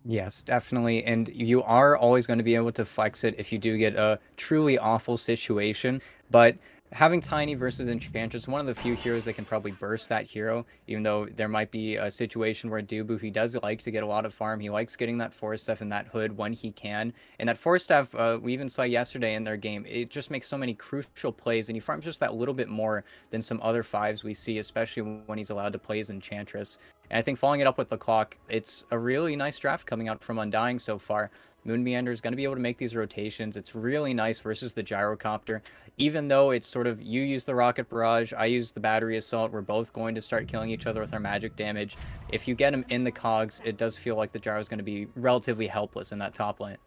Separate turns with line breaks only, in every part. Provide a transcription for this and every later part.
Yes, definitely. And you are always going to be able to flex it if you do get a truly awful situation. But having Tiny versus Enchantress, one of the few heroes that can probably burst that hero, even though there might be a situation where Dubu, he does like to get a lot of farm. He likes getting that Force Staff and that Hood when he can. And that Force Staff, we even saw yesterday in their game, it just makes so many crucial plays, and he farms just that little bit more than some other fives we see, especially when he's allowed to play as Enchantress. And I think following it up with the clock, it's a really nice draft coming out from Undying so far. Moon Meander is going to be able to make these rotations. It's really nice versus the gyrocopter. Even though it's sort of you use the rocket barrage, I use the battery assault. We're both going to start killing each other with our magic damage. If you get him in the cogs, it does feel like the gyro is going to be relatively helpless in that top lane.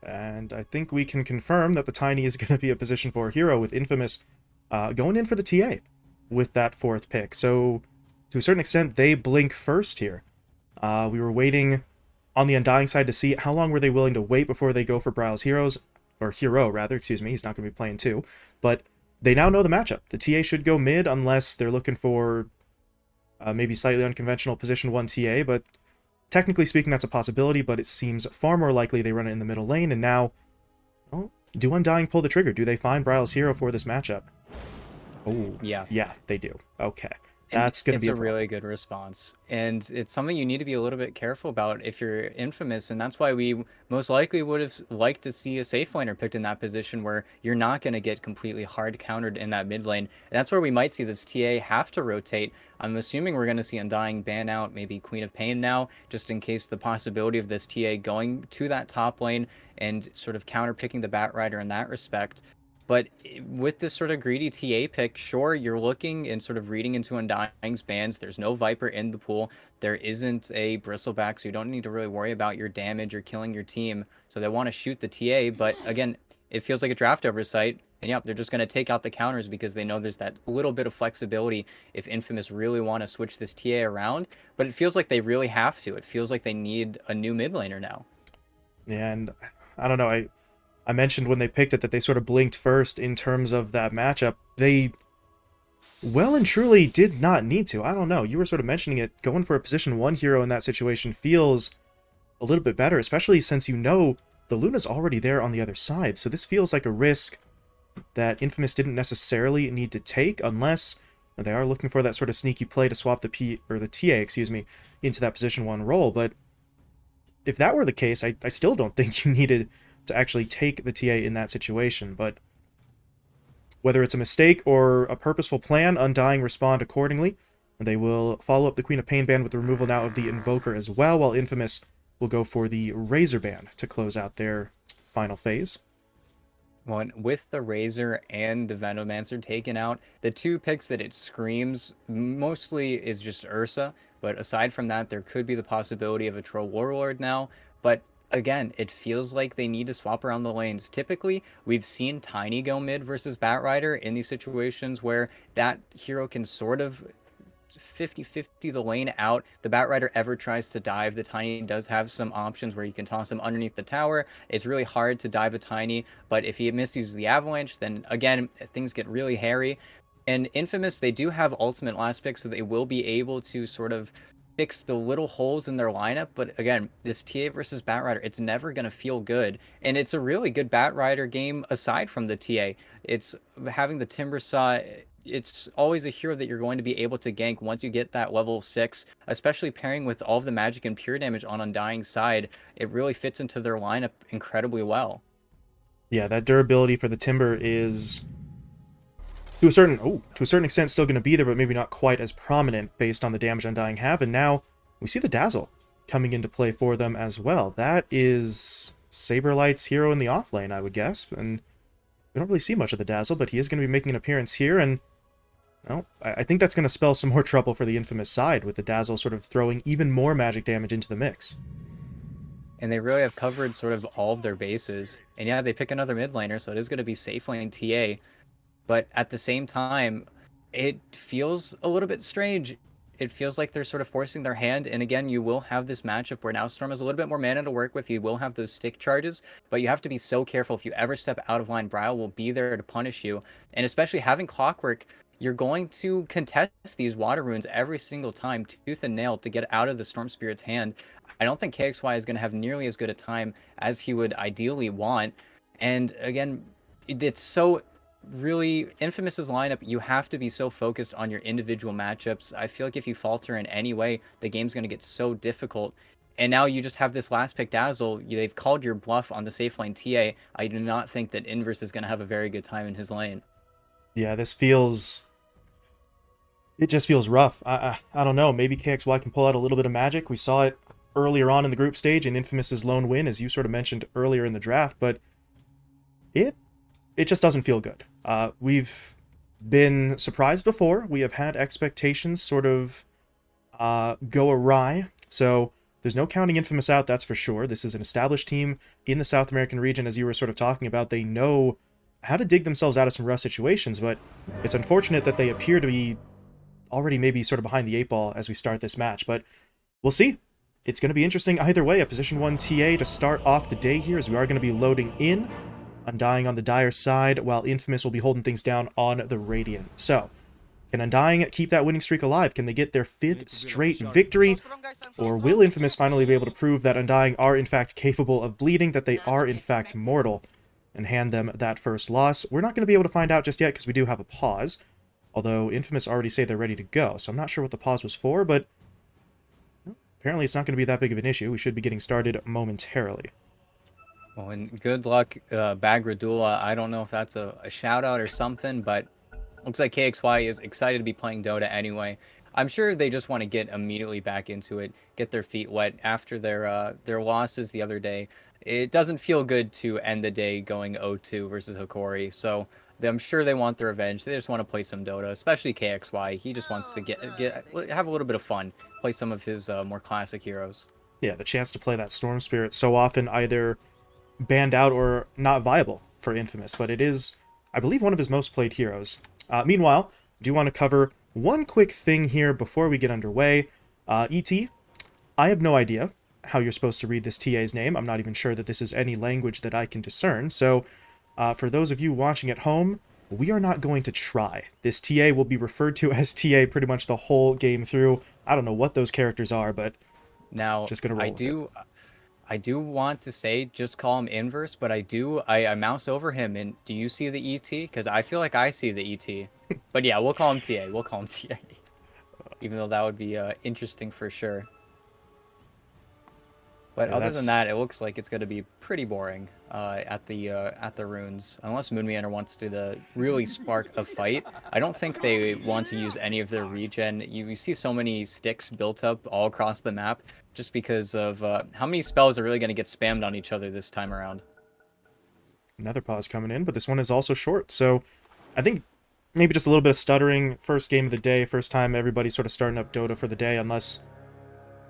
And I think we can confirm that the Tiny is going to be a position 4 hero with Infamous going in for the TA with that 4th pick. So, to a certain extent, they blink first here. We were waiting on the Undying side to see how long were they willing to wait before they go for Brow's heroes, or hero rather, excuse me, he's not going to be playing 2. But they now know the matchup. The TA should go mid unless they're looking for maybe slightly unconventional position 1 TA, but technically speaking, that's a possibility, but it seems far more likely they run it in the middle lane, and now, well, do Undying pull the trigger? Do they find Bryle's hero for this matchup? Oh,
Yeah.
yeah, they do. Okay.
And
That's going to
it's
be a
a
problem.
really good response. And it's something you need to be a little bit careful about if you're infamous. And that's why we most likely would have liked to see a safe laner picked in that position where you're not going to get completely hard countered in that mid lane. And that's where we might see this TA have to rotate. I'm assuming we're going to see Undying ban out maybe Queen of Pain now, just in case the possibility of this TA going to that top lane and sort of counter picking the Bat Rider in that respect. But with this sort of greedy TA pick, sure, you're looking and sort of reading into Undying's bans. There's no Viper in the pool. There isn't a Bristleback, so you don't need to really worry about your damage or killing your team. So they want to shoot the TA, but again, it feels like a draft oversight. And yeah, they're just going to take out the counters because they know there's that little bit of flexibility if Infamous really want to switch this TA around. But it feels like they really have to. It feels like they need a new mid laner now.
And I don't know, I mentioned when they picked it that they sort of blinked first in terms of that matchup. They well and truly did not need to. I don't know. You were sort of mentioning it. Going for a position 1 hero in that situation feels a little bit better, especially since you know the Luna's already there on the other side. So this feels like a risk that Infamous didn't necessarily need to take unless they are looking for that sort of sneaky play to swap the TA, excuse me, into that position 1 role. But if that were the case, I still don't think you needed to actually take the TA in that situation. But whether it's a mistake or a purposeful plan, Undying respond accordingly. They will follow up the Queen of Pain ban with the removal now of the Invoker as well, while Infamous will go for the Razor ban to close out their final phase.
Well, with the Razor and the Venomancer taken out, the two picks that it screams mostly is just Ursa. But aside from that, there could be the possibility of a Troll Warlord now. But again, it feels like they need to swap around the lanes. Typically, we've seen Tiny go mid versus Batrider in these situations where that hero can sort of 50-50 the lane out. The Batrider ever tries to dive. The Tiny does have some options where you can toss him underneath the tower. It's really hard to dive a Tiny, but if he misuses the Avalanche, then again, things get really hairy. And Infamous, they do have ultimate last pick, so they will be able to sort of fix the little holes in their lineup. But again, this TA versus Batrider, it's never going to feel good. And it's a really good Batrider game aside from the TA. It's having the Timber Saw. It's always a hero that you're going to be able to gank once you get that level 6, especially pairing with all of the magic and pure damage on Undying's side. It really fits into their lineup incredibly well.
Yeah, that durability for the Timber is to a certain extent still going to be there, but maybe not quite as prominent based on the damage Undying have. And now we see the Dazzle coming into play for them as well. That is Saberlight's hero in the offlane, I would guess. And we don't really see much of the Dazzle, but he is going to be making an appearance here. And well, I think that's going to spell some more trouble for the Infamous side, with the Dazzle sort of throwing even more magic damage into the mix.
And they really have covered sort of all of their bases. And yeah, they pick another mid laner, so it is going to be safe lane TA. But at the same time, it feels a little bit strange. It feels like they're sort of forcing their hand. And again, you will have this matchup where now Storm has a little bit more mana to work with. You will have those stick charges, but you have to be so careful. If you ever step out of line, Brile will be there to punish you. And especially having Clockwork, you're going to contest these water runes every single time, tooth and nail, to get out of the Storm Spirit's hand. I don't think KXY is going to have nearly as good a time as he would ideally want. And again, it's so really Infamous's lineup, you have to be so focused on your individual matchups. I feel like if you falter in any way, the game's going to get so difficult. And now you just have this last pick Dazzle. They've called your bluff on the safe lane TA. I do not think that Inverse is going to have a very good time in his lane.
Yeah, this feels... It just feels rough. I don't know. Maybe KXY can pull out a little bit of magic. We saw it earlier on in the group stage in Infamous's lone win, as you sort of mentioned earlier in the draft, but it just doesn't feel good. We've been surprised before. We have had expectations sort of go awry. So there's no counting Infamous out, that's for sure. This is an established team in the South American region, as you were sort of talking about. They know how to dig themselves out of some rough situations, but it's unfortunate that they appear to be already maybe sort of behind the 8 ball as we start this match. But we'll see. It's going to be interesting either way. A position 1 TA to start off the day here, as we are going to be loading in. Undying on the Dire side, while Infamous will be holding things down on the Radiant. So, can Undying keep that winning streak alive? Can they get their 5th straight victory? Or will Infamous finally be able to prove that Undying are in fact capable of bleeding, that they are in fact mortal, and hand them that first loss? We're not going to be able to find out just yet because we do have a pause. Although Infamous already say they're ready to go, so I'm not sure what the pause was for, but apparently it's not going to be that big of an issue. We should be getting started momentarily.
Well, and good luck, Bagradula. I don't know if that's a shout out or something, but looks like KXY is excited to be playing Dota anyway. I'm sure they just want to get immediately back into it, get their feet wet after their losses the other day. It doesn't feel good to end the day going 0-2 versus Hikori, so I'm sure they want their revenge. They just want to play some Dota, especially KXY. He just wants to have a little bit of fun, play some of his more classic heroes.
Yeah, the chance to play that Storm Spirit so often either banned out or not viable for Infamous, but it is, I believe, one of his most played heroes. Meanwhile, I do want to cover one quick thing here before we get underway. ET, I have no idea how you're supposed to read this TA's name. I'm not even sure that this is any language that I can discern, so for those of you watching at home, we are not going to try. This TA will be referred to as TA pretty much the whole game through. I don't know what those characters are, but
now
just gonna roll with it.
I do want to say just call him Inverse, but I mouse over him and do you see the ET? Because I feel like I see the ET. But yeah, we'll call him TA. We'll call him TA. Even though that would be interesting for sure. But
Yeah,
other than
that's
that, it looks like it's going to be pretty boring at the runes, unless Moonmeander wants to really spark a fight. I don't think they want to use any of their regen. You see so many sticks built up all across the map just because of how many spells are really going to get spammed on each other this time around.
another pause coming in, but this one is also short. So I think maybe just a little bit of stuttering. First game of the day, first time everybody's sort of starting up Dota for the day, unless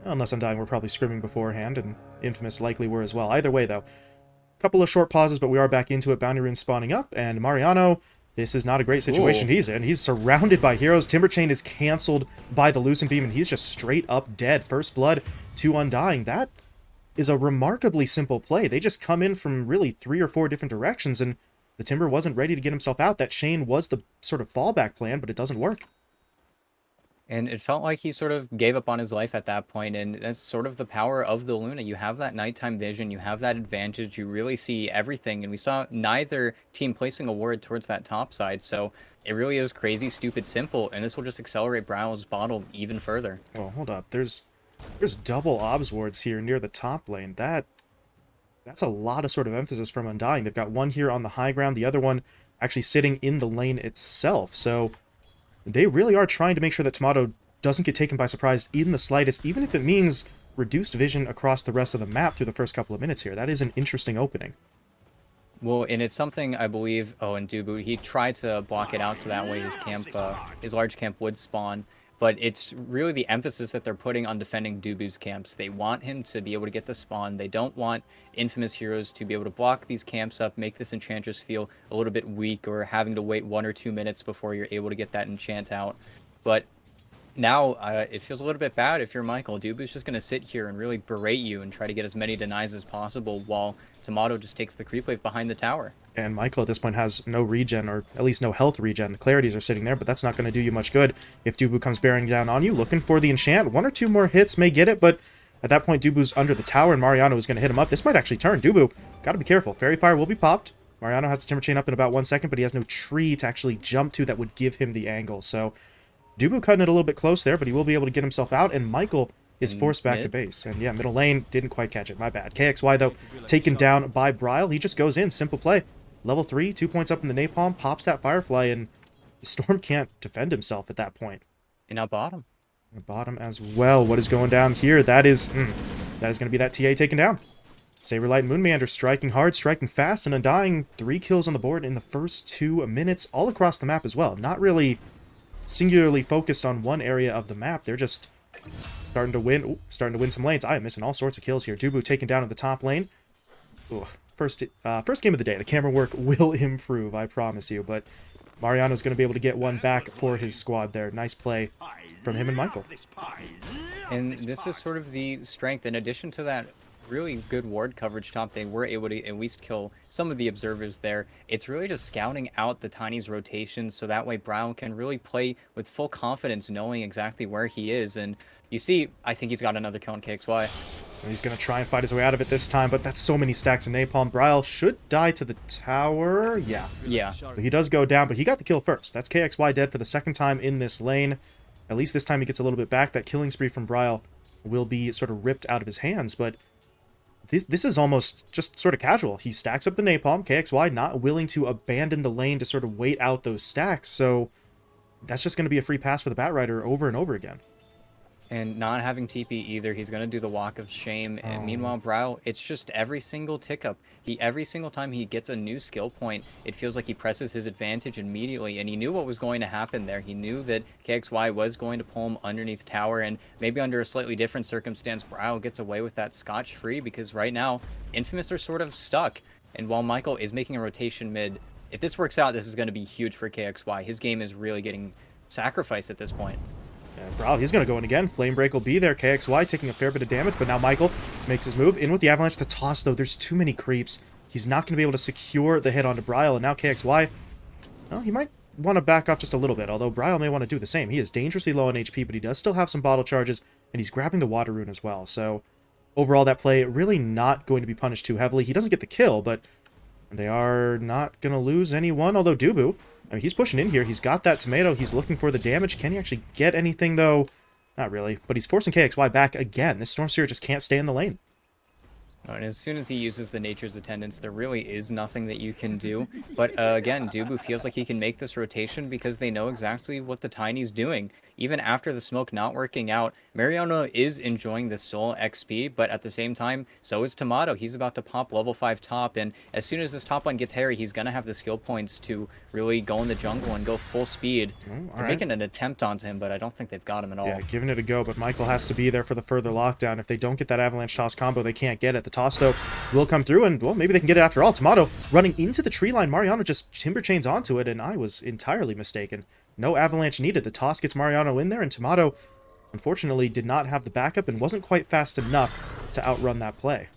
Undying we're probably scrimming beforehand, and Infamous likely were as well. Either way, though, a couple of short pauses, but we are back into it. Bounty Rune spawning up, and Mariano, this is not a great situation he's in. He's surrounded by heroes. Timberchain is canceled by the Lucent Beam, and he's just straight up dead. First blood to Undying. That is a remarkably simple play. They just come in from really 3 or 4 different directions, and the Timber wasn't ready to get himself out. That chain was the sort of fallback plan, but it doesn't work.
And it felt like he sort of gave up on his life at that point, and that's sort of the power of the Luna. You have that nighttime vision, you have that advantage, you really see everything, and we saw neither team placing a ward towards that top side, so it really is crazy, stupid, simple, and this will just accelerate Brow's bottle even further.
Oh, hold up. There's double obs wards here near the top lane. That's a lot of sort of emphasis from Undying. They've got one here on the high ground, the other one actually sitting in the lane itself, so they really are trying to make sure that Tomato doesn't get taken by surprise in the slightest, even if it means reduced vision across the rest of the map through the first couple of minutes here. That is an interesting opening.
Well, and it's something I believe, and Dubu, he tried to block it out so that way his large camp would spawn, but it's really the emphasis that they're putting on defending Dubu's camps. They want him to be able to get the spawn. They don't want Infamous heroes to be able to block these camps up, make this Enchantress feel a little bit weak or having to wait 1 or 2 minutes before you're able to get that enchant out. But Now, it feels a little bit bad if you're Michael. Dubu's just going to sit here and really berate you and try to get as many denies as possible while Tomato just takes the creep wave behind the tower.
And Michael at this point has no regen, or at least no health regen. The clarities are sitting there, but that's not going to do you much good if Dubu comes bearing down on you, looking for the enchant. One or two more hits may get it, but at that point, Dubu's under the tower, and Mariano is going to hit him up. This might actually turn. Dubu, got to be careful. Fairy Fire will be popped. Mariano has the Timber Chain up in about 1 second, but he has no tree to actually jump to that would give him the angle. So Dubu cutting it a little bit close there, but he will be able to get himself out, and Michael is forced back to base. And yeah, middle lane, didn't quite catch it. My bad. KXY, though, taken down by Bryle. He just goes in. Simple play. Level 3, 2 points up in the Napalm, pops that Firefly, and the Storm can't defend himself at that point.
And now bottom.
The bottom as well. What is going down here? That is going to be that TA taken down. Saberlight and Moonmeander striking hard, striking fast, and Undying 3 kills on the board in the first 2 minutes, all across the map as well. Not really singularly focused on one area of the map. They're just starting to win some lanes. I am missing all sorts of kills here. Dubu taken down at the top lane. Ooh, first game of the day. The camera work will improve, I promise you. But Mariano's going to be able to get one back for his squad there. Nice play from him and Michael.
And this is sort of the strength. In addition to that really good ward coverage top, they were able to at least kill some of the observers there. It's really just scouting out the Tiny's rotations so that way Brown can really play with full confidence knowing exactly where he is. And you see, I think he's got another kill on KXY.
He's going to try and fight his way out of it this time, but that's so many stacks of Napalm. Bryle should die to the tower. Yeah. But he does go down, but he got the kill first. That's KXY dead for the second time in this lane. At least this time he gets a little bit back. That killing spree from Bryle will be sort of ripped out of his hands, but this is almost just sort of casual. He stacks up the Napalm. KXY not willing to abandon the lane to sort of wait out those stacks, so that's just going to be a free pass for the Batrider over and over again.
And not having TP either, he's going to do the walk of shame. And meanwhile, Brow, it's just every single tick up. Every single time he gets a new skill point, it feels like he presses his advantage immediately. And he knew what was going to happen there. He knew that KXY was going to pull him underneath tower. And maybe under a slightly different circumstance, Brow gets away with that scotch-free because right now, Infamous are sort of stuck. And while Michael is making a rotation mid, if this works out, this is going to be huge for KXY. His game is really getting sacrificed at this point.
And Bryle, he's going to go in again. Flame Break will be there. KXY taking a fair bit of damage, but now Michael makes his move. In with the Avalanche. The toss, though, there's too many creeps. He's not going to be able to secure the hit onto Bryle, and now KXY, well, he might want to back off just a little bit, although Bryle may want to do the same. He is dangerously low on HP, but he does still have some bottle charges, and he's grabbing the Water Rune as well. So overall, that play really not going to be punished too heavily. He doesn't get the kill, but they are not going to lose anyone, although Dubu, I mean, he's pushing in here. He's got that tomato. He's looking for the damage. Can he actually get anything, though? Not really. But he's forcing KXY back again. This Storm Seer just can't stay in the lane.
And as soon as he uses the Nature's Attendants, there really is nothing that you can do. But again, Dubu feels like he can make this rotation because they know exactly what the Tiny's doing. Even after the smoke not working out, Mariano is enjoying the soul XP, but at the same time, so is Tomato. He's about to pop level 5 top, and as soon as this top one gets hairy, he's going to have the skill points to really go in the jungle and go full speed. They're making an attempt onto him, but I don't think they've got him at all.
Yeah, giving it a go, but Michael has to be there for the further lockdown. If they don't get that Avalanche Toss combo, they can't get it. The toss, though, will come through, and, well, maybe they can get it after all. Tomato running into the tree line. Mariano just Timber Chains onto it, and I was entirely mistaken. No Avalanche needed. The toss gets Mariano in there, and Tomato, unfortunately, did not have the backup and wasn't quite fast enough to outrun that play.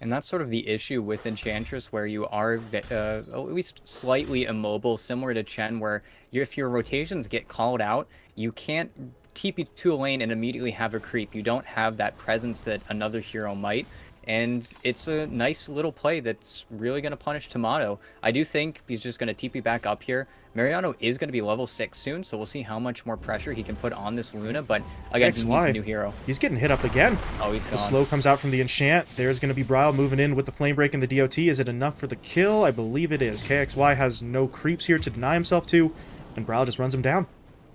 And that's sort of the issue with Enchantress, where you are at least slightly immobile, similar to Chen, where if your rotations get called out, you can't TP to a lane and immediately have a creep. You don't have that presence that another hero might. And it's a nice little play that's really going to punish Tomato. I do think he's just going to TP back up here. Mariano is going to be level 6 soon, so we'll see how much more pressure he can put on this Luna. But again, he needs a new hero.
He's getting hit up again.
Oh, he's gone.
The slow comes out from the enchant. There's going to be Bryle moving in with the Flame Break and the DOT. Is it enough for the kill? I believe it is. KXY has no creeps here to deny himself to, and Bryle just runs him down.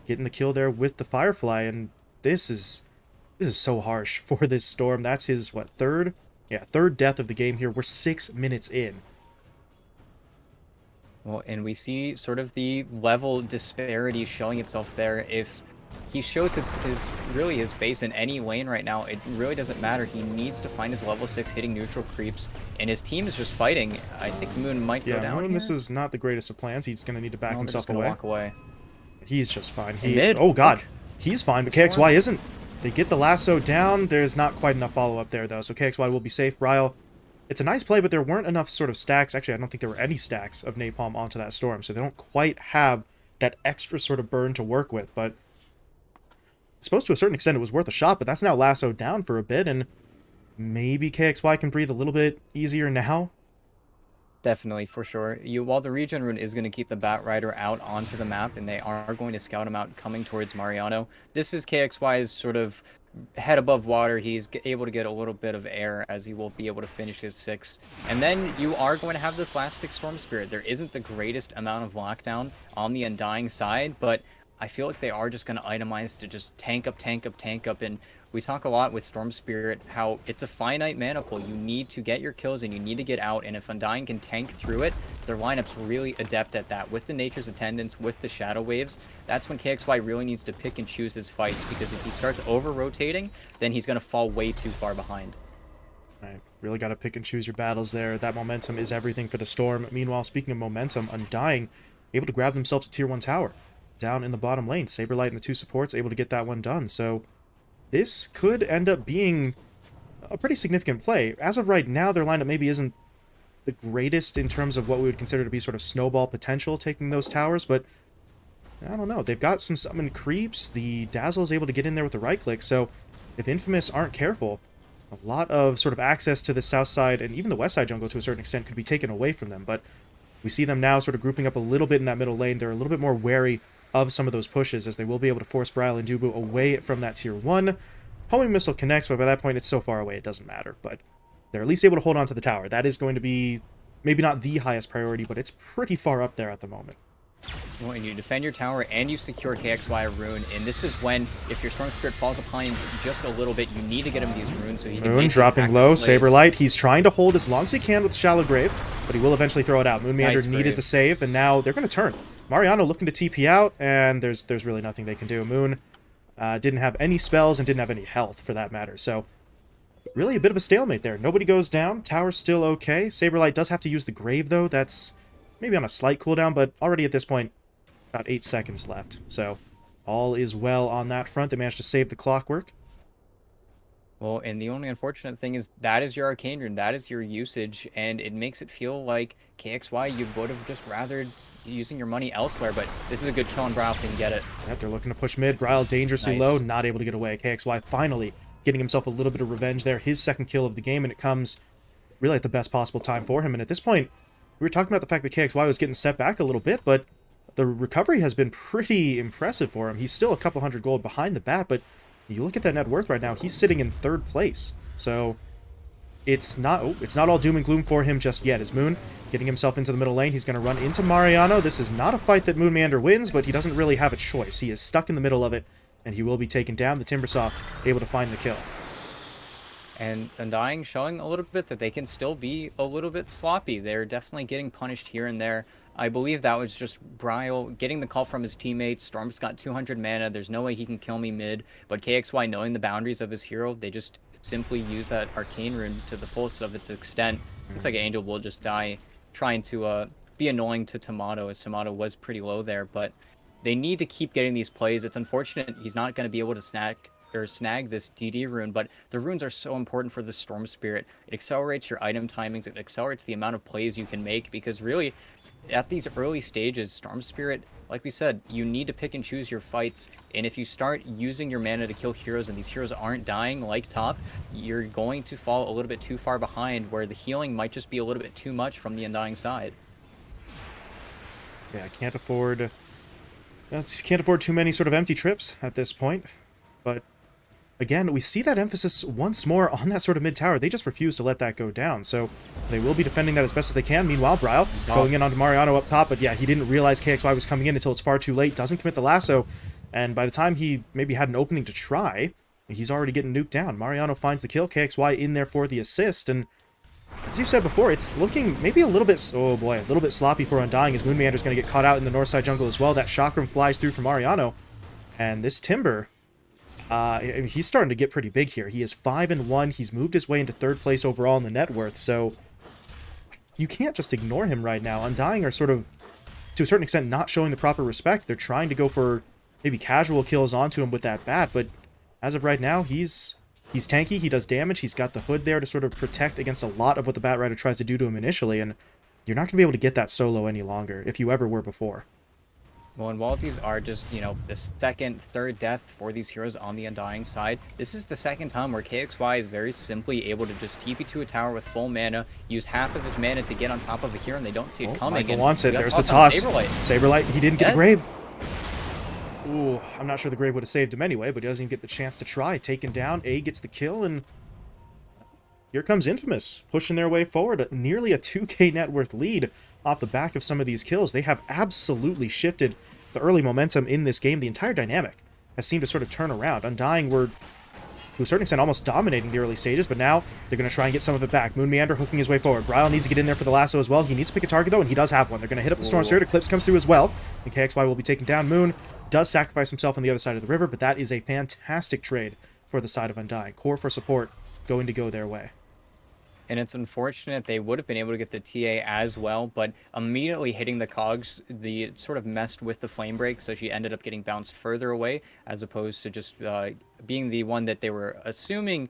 Getting the kill there with the Firefly, and this is so harsh for this Storm. That's his, what, third? Yeah, third death of the game here. We're 6 minutes in.
Well, and we see sort of the level disparity showing itself there. If he shows his face in any lane right now, it really doesn't matter. He needs to find his level 6 hitting neutral creeps, and his team is just fighting. I think Moon might go down
Moon,
here.
this is not the greatest of plans. He's going to need to back himself
away.
He's just fine.
Mid.
Oh, God.
Look.
He's fine, but
The storm.
KXY isn't. They get the lasso down. There's not quite enough follow-up there, though, so KXY will be safe. Bryle, it's a nice play, but there weren't enough sort of stacks. Actually, I don't think there were any stacks of napalm onto that storm, so they don't quite have that extra sort of burn to work with, but I suppose to a certain extent it was worth a shot, but that's now lassoed down for a bit, and maybe KXY can breathe a little bit easier now.
Definitely, for sure. While the regen rune is going to keep the Bat Rider out onto the map, and they are going to scout him out coming towards Mariano, this is KXY's sort of head above water. He's able to get a little bit of air as he will be able to finish his 6. And then you are going to have this last pick Storm Spirit. There isn't the greatest amount of lockdown on the Undying side, but I feel like they are just going to itemize to just tank up, tank up, tank up, and we talk a lot with Storm Spirit how it's a finite mana pool. You need to get your kills and you need to get out, and if Undying can tank through it, their lineup's really adept at that. With the Nature's Attendants, with the Shadow Waves, that's when KXY really needs to pick and choose his fights, because if he starts over-rotating, then he's going to fall way too far behind.
Right. Really got to pick and choose your battles there. That momentum is everything for the Storm. Meanwhile, speaking of momentum, Undying able to grab themselves a tier 1 tower down in the bottom lane. Saberlight and the 2 supports able to get that one done, so this could end up being a pretty significant play. As of right now, their lineup maybe isn't the greatest in terms of what we would consider to be sort of snowball potential taking those towers, but I don't know. They've got some summoned creeps. The Dazzle is able to get in there with the right click, so if Infamous aren't careful, a lot of sort of access to the south side and even the west side jungle to a certain extent could be taken away from them, but we see them now sort of grouping up a little bit in that middle lane. They're a little bit more wary of some of those pushes, as they will be able to force Bryle and Dubu away from that tier 1. Homing Missile connects, but by that point it's so far away it doesn't matter. But they're at least able to hold on to the tower. That is going to be maybe not the highest priority, but it's pretty far up there at the moment.
Well, and you defend your tower and you secure KXY a rune, and this is when, if your Storm Spirit falls behind just a little bit, you need to get him these runes so he can
Moon
make
dropping low, Saberlight. He's trying to hold as long as he can with Shallow Grave, but he will eventually throw it out. Moon Meander needed the save, and now they're going to turn. Mariano looking to TP out, and there's really nothing they can do. Moon didn't have any spells and didn't have any health, for that matter, so really a bit of a stalemate there. Nobody goes down. Tower's still okay. Saberlight does have to use the Grave, though. That's maybe on a slight cooldown, but already at this point, about 8 seconds left. So all is well on that front. They managed to save the clockwork.
Well, and the only unfortunate thing is that is your Arcane Rune, that is your usage, and it makes it feel like KXY, you would have just rathered using your money elsewhere, but this is a good kill on Bryle if he can get it.
Yep, they're looking to push mid. Bryle dangerously low, not able to get away. KXY finally getting himself a little bit of revenge there. His second kill of the game, and it comes really at the best possible time for him. And at this point, we were talking about the fact that KXY was getting set back a little bit, but the recovery has been pretty impressive for him. He's still a couple hundred gold behind the bat, but you look at that net worth right now, he's sitting in 3rd place. So it's not all doom and gloom for him just yet. As Moon getting himself into the middle lane, he's going to run into Mariano. This is not a fight that Moon Meander wins, but he doesn't really have a choice. He is stuck in the middle of it, and he will be taken down. The Timbersaw able to find the kill.
And Undying showing a little bit that they can still be a little bit sloppy. They're definitely getting punished here and there. I believe that was just Bryle getting the call from his teammates. Storm's got 200 mana. There's no way he can kill me mid. But KXY, knowing the boundaries of his hero, they just simply use that Arcane Rune to the fullest of its extent. Looks like Angel will just die trying to be annoying to Tomato, as Tomato was pretty low there. But they need to keep getting these plays. It's unfortunate he's not going to be able to snag this DD rune, but the runes are so important for the Storm Spirit. It accelerates your item timings, it accelerates the amount of plays you can make, because really, at these early stages, Storm Spirit, like we said, you need to pick and choose your fights, and if you start using your mana to kill heroes and these heroes aren't dying like top, you're going to fall a little bit too far behind, where the healing might just be a little bit too much from the Undying side.
Yeah, can't afford too many sort of empty trips at this point, but again, we see that emphasis once more on that sort of mid-tower. They just refuse to let that go down, so they will be defending that as best as they can. Meanwhile, Bryle going in onto Mariano up top, but yeah, he didn't realize KXY was coming in until it's far too late, doesn't commit the lasso, and by the time he maybe had an opening to try, he's already getting nuked down. Mariano finds the kill, KXY in there for the assist, and as you said before, it's looking maybe a little bit, oh boy, a little bit sloppy for Undying, as Moon Meander's going to get caught out in the north side jungle as well. That chakram flies through from Mariano, and this Timber, he's starting to get pretty big here. He is 5-1. He's moved his way into 3rd place overall in the net worth, so you can't just ignore him right now. Undying are sort of, to a certain extent, not showing the proper respect. They're trying to go for maybe casual kills onto him with that bat, but as of right now, he's tanky, he does damage, he's got the hood there to sort of protect against a lot of what the Bat Rider tries to do to him initially, and you're not going to be able to get that solo any longer, if you ever were before.
Well, and while these are just, the second, third death for these heroes on the Undying side, this is the second time where KXY is very simply able to just TP to a tower with full mana, use half of his mana to get on top of a hero, and they don't see it coming.
Michael
And
wants it.
we got
There's the
toss on
toss.
Saberlight.
Saberlight, he didn't get a
Yeah.
grave. Ooh, I'm not sure the grave would have saved him anyway, but he doesn't even get the chance to try. Taken down, A gets the kill, and here comes Infamous, pushing their way forward. Nearly a 2k net worth lead off the back of some of these kills. They have absolutely shifted the early momentum in this game. The entire dynamic has seemed to sort of turn around. Undying were, to a certain extent, almost dominating the early stages, but now they're going to try and get some of it back. Moon Meander hooking his way forward. Bryle needs to get in there for the lasso as well. He needs to pick a target, though, and he does have one. They're going to hit up the Storm Spirit. Eclipse comes through as well. And KXY will be taken down. Moon does sacrifice himself on the other side of the river, but that is a fantastic trade for the side of Undying. Core for support going to go their way.
And it's unfortunate they would have been able to get the TA as well, but immediately hitting the cogs, it sort of messed with the flame break, so she ended up getting bounced further away, as opposed to just being the one that they were assuming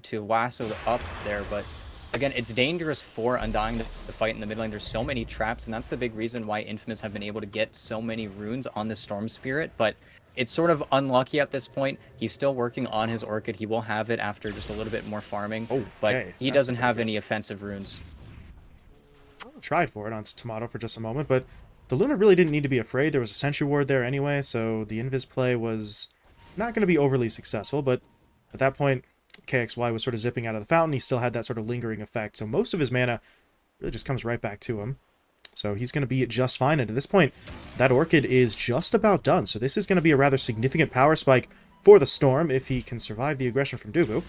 to lasso up there. But again, it's dangerous for Undying to fight in the mid lane. There's so many traps, and that's the big reason why Infamous have been able to get so many runes on the Storm Spirit. But it's sort of unlucky at this point. He's still working on his Orchid. He will have it after just a little bit more farming, but he doesn't have any offensive runes.
Tried for it on Tomato for just a moment, but the Luna really didn't need to be afraid. There was a Sentry Ward there anyway, so the Invis play was not going to be overly successful, but at that point, KXY was sort of zipping out of the fountain. He still had that sort of lingering effect, so most of his mana really just comes right back to him. So he's going to be just fine, and at this point, that Orchid is just about done. So this is going to be a rather significant power spike for the Storm if he can survive the aggression from Dubu.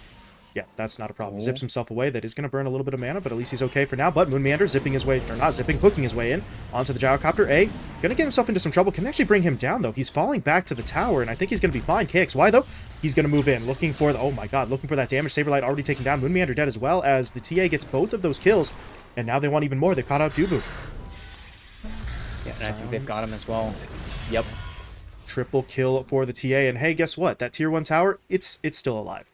Yeah, that's not a problem. He zips himself away. That is going to burn a little bit of mana, but at least he's okay for now. But Moon Meander zipping his way, or not zipping, hooking his way in onto the Gyrocopter. A, going to get himself into some trouble. Can actually bring him down, though. He's falling back to the tower, and I think he's going to be fine. KXY, though, he's going to move in, looking for the, oh my god, looking for that damage. Saberlight already taken down. Moon Meander dead as well, as the TA gets both of those kills, and now they want even more. They've caught out Dubu.
Yeah, and I think they've got him as well. Yep.
Triple kill for the TA, and hey, guess what? That tier 1 tower, it's still alive.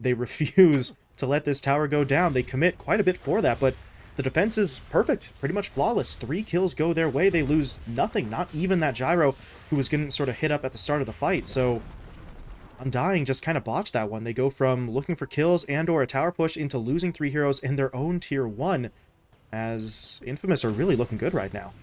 They refuse to let this tower go down. They commit quite a bit for that, but the defense is perfect, pretty much flawless. 3 kills go their way. They lose nothing, not even that Gyro who was getting sort of hit up at the start of the fight. So Undying just kind of botched that one. They go from looking for kills and or a tower push into losing 3 heroes in their own tier 1, as Infamous are really looking good right now.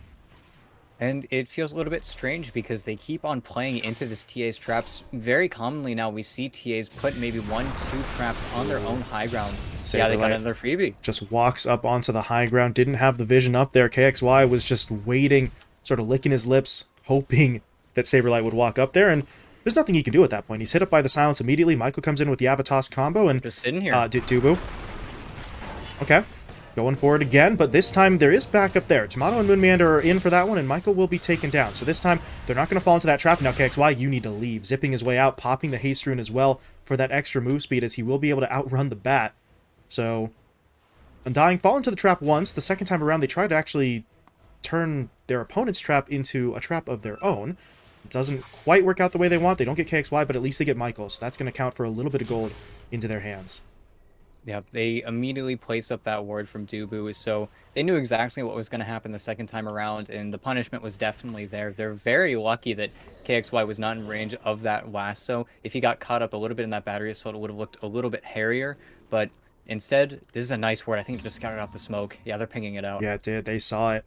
And it feels a little bit strange because they keep on playing into this TA's traps. Very commonly now we see TAs put maybe 1-2 traps on their own high ground. Yeah, they got another freebie.
Just walks up onto the high ground, didn't have the vision up there. KXY was just waiting, sort of licking his lips, hoping that Saberlight would walk up there, and there's nothing he can do at that point. He's hit up by the silence immediately. Michael comes in with the Avatos combo, and
just sitting here.
Dubu. Okay. Going for it again, but this time there is backup there. Tomato and Moon Meander are in for that one, and Michael will be taken down. So this time, they're not going to fall into that trap. Now, KXY, you need to leave. Zipping his way out, popping the haste rune as well for that extra move speed, as he will be able to outrun the bat. So, Undying fall into the trap once. The second time around, they try to actually turn their opponent's trap into a trap of their own. It doesn't quite work out the way they want. They don't get KXY, but at least they get Michael. So that's going to count for a little bit of gold into their hands.
Yeah, they immediately placed up that ward from Dubu, so they knew exactly what was going to happen the second time around, and the punishment was definitely there. They're very lucky that KXY was not in range of that lasso. If he got caught up a little bit in that battery assault, it would have looked a little bit hairier, but instead, this is a nice ward. I think it just scouted out the smoke. Yeah, they're pinging it out.
Yeah, it did. They saw it.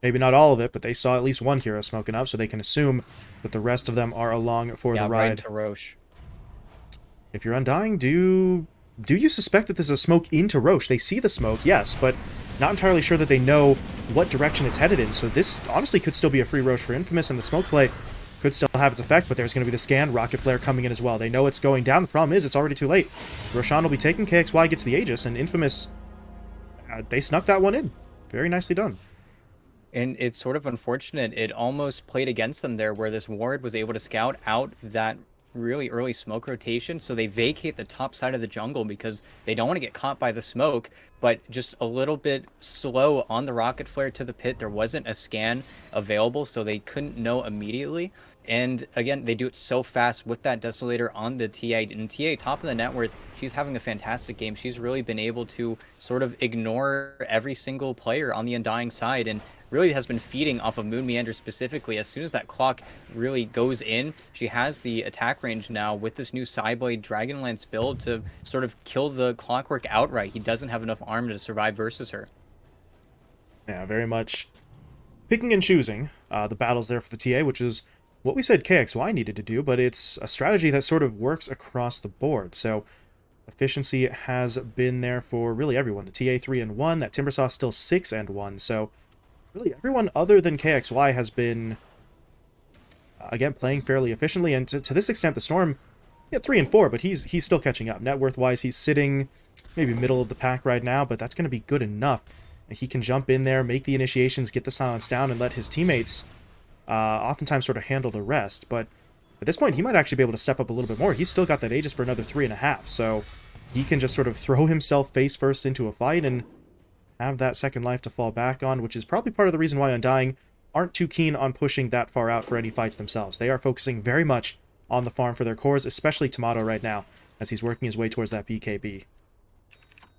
Maybe not all of it, but they saw at least one hero smoking up, so they can assume that the rest of them are along for the ride.
Right to Roche.
If you're Undying, do you suspect that there's a smoke into Roche? They see the smoke, yes, but not entirely sure that they know what direction it's headed in. So this honestly could still be a free Roche for Infamous, and the smoke play could still have its effect, but there's going to be the scan, Rocket Flare coming in as well. They know it's going down. The problem is it's already too late. Roshan will be taken, KXY gets the Aegis, and Infamous, they snuck that one in. Very nicely done.
And it's sort of unfortunate. It almost played against them there, where this ward was able to scout out that really early smoke rotation, so they vacate the top side of the jungle because they don't want to get caught by the smoke, but just a little bit slow on the rocket flare to the pit. There wasn't a scan available, so they couldn't know immediately. And again, they do it so fast with that Desolator on the TA. And TA, top of the net worth, she's having a fantastic game. She's really been able to sort of ignore every single player on the Undying side and really has been feeding off of Moon Meander specifically. As soon as that clock really goes in, she has the attack range now with this new Psyblade Dragonlance build to sort of kill the Clockwork outright. He doesn't have enough armor to survive versus her.
Yeah, very much picking and choosing the battles there for the TA, which is what we said KXY needed to do, but it's a strategy that sort of works across the board. So efficiency has been there for really everyone. The TA 3-1, that Timbersaw still 6-1. So really everyone other than KXY has been, again, playing fairly efficiently. And to this extent, the Storm, yeah, 3-4, but he's still catching up. Net worth-wise, he's sitting maybe middle of the pack right now, but that's going to be good enough. He can jump in there, make the initiations, get the silence down, and let his teammates oftentimes sort of handle the rest. But at this point, he might actually be able to step up a little bit more. He's still got that Aegis for another 3.5, so he can just sort of throw himself face first into a fight and have that second life to fall back on, which is probably part of the reason why Undying aren't too keen on pushing that far out for any fights themselves. They are focusing very much on the farm for their cores, especially Tomato right now, as he's working his way towards that BKB.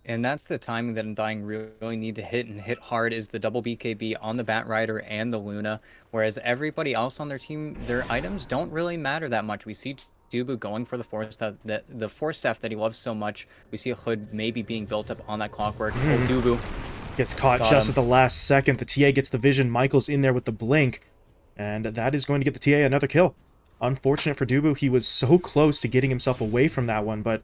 And that's the timing that Undying really need to hit and hit hard is the double BKB on the Batrider and the Luna, whereas everybody else on their team, their items don't really matter that much. We see Dubu going for the force staff that he loves so much. We see a hood maybe being built up on that Clockwork. Oh, Dubu
gets caught just at the last second. The TA gets the vision. Michael's in there with the blink, and that is going to get the TA another kill. Unfortunate for Dubu. He was so close to getting himself away from that one, but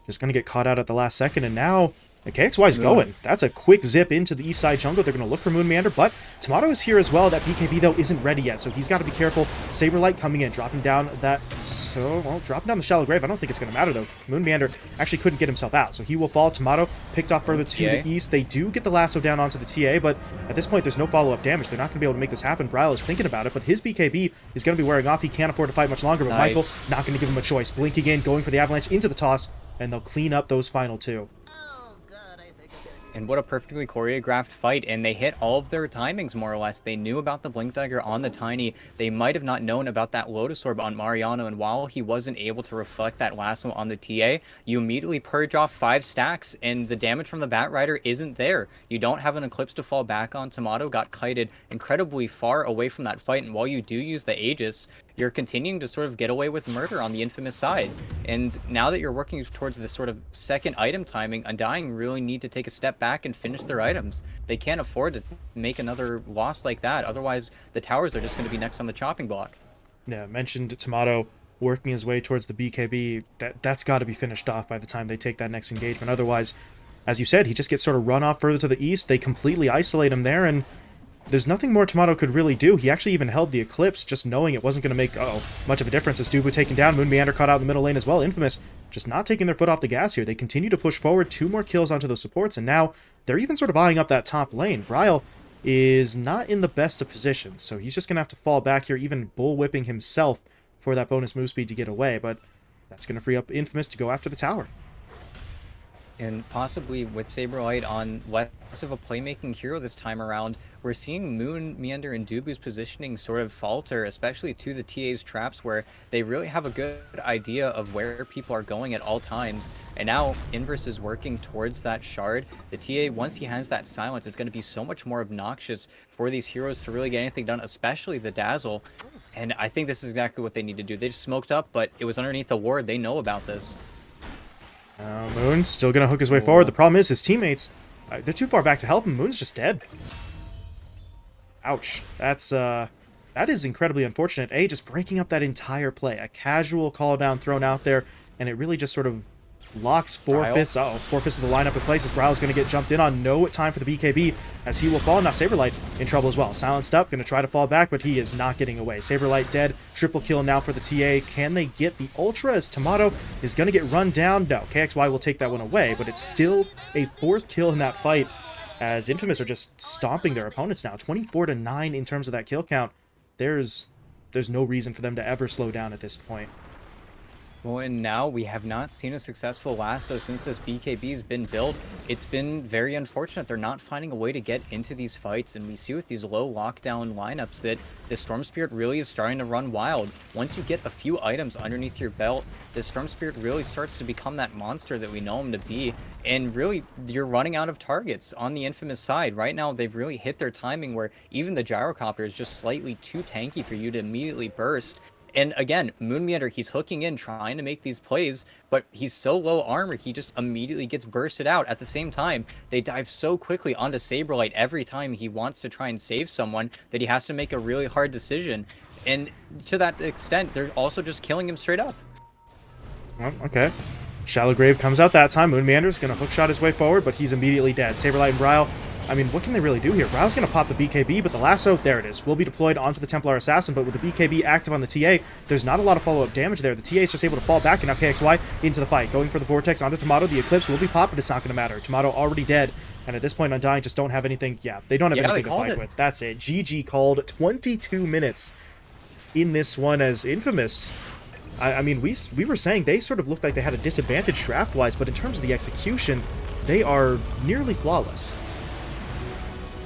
just going to get caught out at the last second, and now the KXY's going. That's a quick zip into the east side jungle. They're going to look for Moon Meander, but Tomato is here as well. That BKB, though, isn't ready yet, so he's got to be careful. Saberlight coming in, dropping down that... dropping down the shallow grave. I don't think it's going to matter, though. Moon Meander actually couldn't get himself out, so he will fall. Tomato picked off further to the east. They do get the lasso down onto the TA, but at this point, there's no follow-up damage. They're not going to be able to make this happen. Bryle is thinking about it, but his BKB is going to be wearing off. He can't afford to fight much longer, but Michael not going to give him a choice. Blinking in, going for the avalanche into the toss, and they'll clean up those final two.
And what a perfectly choreographed fight, and they hit all of their timings, more or less. They knew about the Blink Dagger on the Tiny. They might have not known about that Lotus Orb on Mariano, and while he wasn't able to reflect that lasso on the TA, you immediately purge off 5 stacks, and the damage from the Batrider isn't there. You don't have an Eclipse to fall back on. Tomato got kited incredibly far away from that fight, and while you do use the Aegis, you're continuing to sort of get away with murder on the Infamous side. And now that you're working towards this sort of second item timing, Undying really need to take a step back and finish their items. They can't afford to make another loss like that. Otherwise, the towers are just going to be next on the chopping block.
Yeah, mentioned Tomato working his way towards the BKB. That's got to be finished off by the time they take that next engagement. Otherwise, as you said, he just gets sort of run off further to the east. They completely isolate him there, and there's nothing more Tomato could really do. He actually even held the Eclipse, just knowing it wasn't going to make much of a difference. As Dubu taken down, Moon Meander caught out in the middle lane as well. Infamous just not taking their foot off the gas here. They continue to push forward, 2 more kills onto those supports, and now they're even sort of eyeing up that top lane. Bryle is not in the best of positions, so he's just going to have to fall back here, even bullwhipping himself for that bonus move speed to get away, but that's going to free up Infamous to go after the tower.
And possibly with Saberlight on less of a playmaking hero this time around, we're seeing Moon, Meander, and Dubu's positioning sort of falter, especially to the TA's traps, where they really have a good idea of where people are going at all times. And now Inverse is working towards that shard. The TA, once he has that silence, it's going to be so much more obnoxious for these heroes to really get anything done, especially the Dazzle. And I think this is exactly what they need to do. They just smoked up, but it was underneath the ward. They know about this.
Moon's still going to hook his way forward. The problem is his teammates, they're too far back to help him. Moon's just dead. Ouch. That is incredibly unfortunate. Just breaking up that entire play. A casual call down thrown out there, and it really just sort of locks 4/5. Uh-oh, 4/5 of the lineup in place as Bryle's going to get jumped in on. No time for the BKB as he will fall. Now Saberlight in trouble as well. Silenced up, going to try to fall back, but he is not getting away. Saberlight dead. Triple kill now for the TA. Can they get the Ultra as Tomato is going to get run down? No, KXY will take that one away, but it's still a 4th kill in that fight as Infamous are just stomping their opponents now. 24-9 in terms of that kill count. There's no reason for them to ever slow down at this point.
Well, and now we have not seen a successful lasso since this BKB's been built. It's been very unfortunate. They're not finding a way to get into these fights, and we see with these low lockdown lineups that the Storm Spirit really is starting to run wild. Once you get a few items underneath your belt, the Storm Spirit really starts to become that monster that we know him to be, and really, you're running out of targets on the Infamous side. Right now, they've really hit their timing where even the Gyrocopter is just slightly too tanky for you to immediately burst. And again, Moon Meander, he's hooking in, trying to make these plays, but he's so low armor, he just immediately gets bursted out. At the same time, they dive so quickly onto Saberlight every time he wants to try and save someone that he has to make a really hard decision. And to that extent, they're also just killing him straight up.
Oh, okay. Shallow Grave comes out that time. Moon Meander's going to hookshot his way forward, but he's immediately dead. Saberlight and Bryle, I mean, what can they really do here? Bryle's going to pop the BKB, but the lasso, there it is, will be deployed onto the Templar Assassin, but with the BKB active on the TA, there's not a lot of follow-up damage there. The TA is just able to fall back, and now KXY into the fight. Going for the Vortex onto Tomato. The Eclipse will be popped, but it's not going to matter. Tomato already dead, and at this point, Undying just don't have anything. Yeah, they don't have anything to fight with. That's it. GG called. 22 minutes in this one as Infamous. I mean, we were saying they sort of looked like they had a disadvantage draft-wise, but in terms of the execution, they are nearly flawless.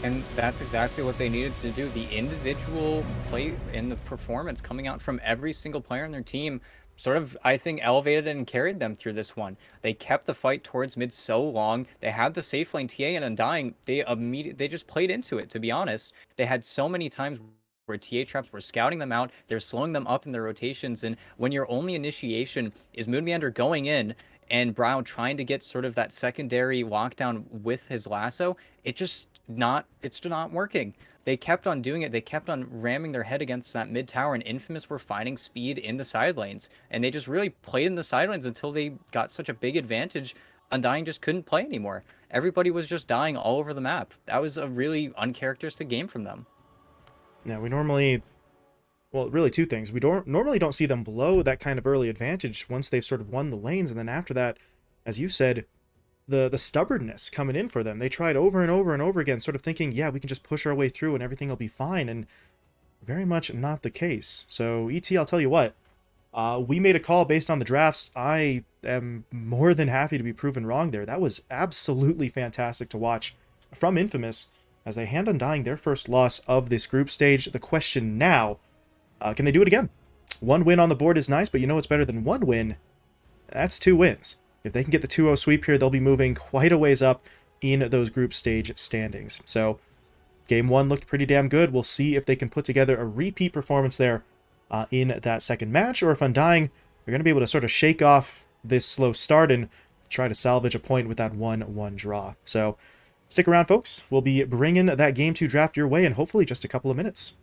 And that's exactly what they needed to do. The individual play and the performance coming out from every single player on their team sort of, I think, elevated and carried them through this one. They kept the fight towards mid so long. They had the safe lane TA and Undying. They just played into it, to be honest. They had so many times where TA traps were scouting them out, they're slowing them up in their rotations, and when your only initiation is Moon Meander going in and Brown trying to get sort of that secondary lockdown with his lasso, it's not working. They kept on doing it. They kept on ramming their head against that mid tower, and Infamous were finding speed in the side lanes, and they just really played in the side lanes until they got such a big advantage. Undying just couldn't play anymore. Everybody was just dying all over the map. That was a really uncharacteristic game from them.
Yeah, we normally, well, really two things. We normally don't see them blow that kind of early advantage once they've sort of won the lanes, and then after that, as you said, the stubbornness coming in for them. They tried over and over and over again, sort of thinking, yeah, we can just push our way through and everything will be fine, and very much not the case. So, ET, I'll tell you what, we made a call based on the drafts. I am more than happy to be proven wrong there. That was absolutely fantastic to watch from Infamous as they hand Undying their first loss of this group stage. The question now, can they do it again? One win on the board is nice, but you know what's better than one win? That's 2 wins. If they can get the 2-0 sweep here, they'll be moving quite a ways up in those group stage standings. So, game 1 looked pretty damn good. We'll see if they can put together a repeat performance there in that second match, or if Undying are going to be able to sort of shake off this slow start and try to salvage a point with that 1-1 draw. So, stick around, folks. We'll be bringing that Game 2 draft your way in hopefully just a couple of minutes.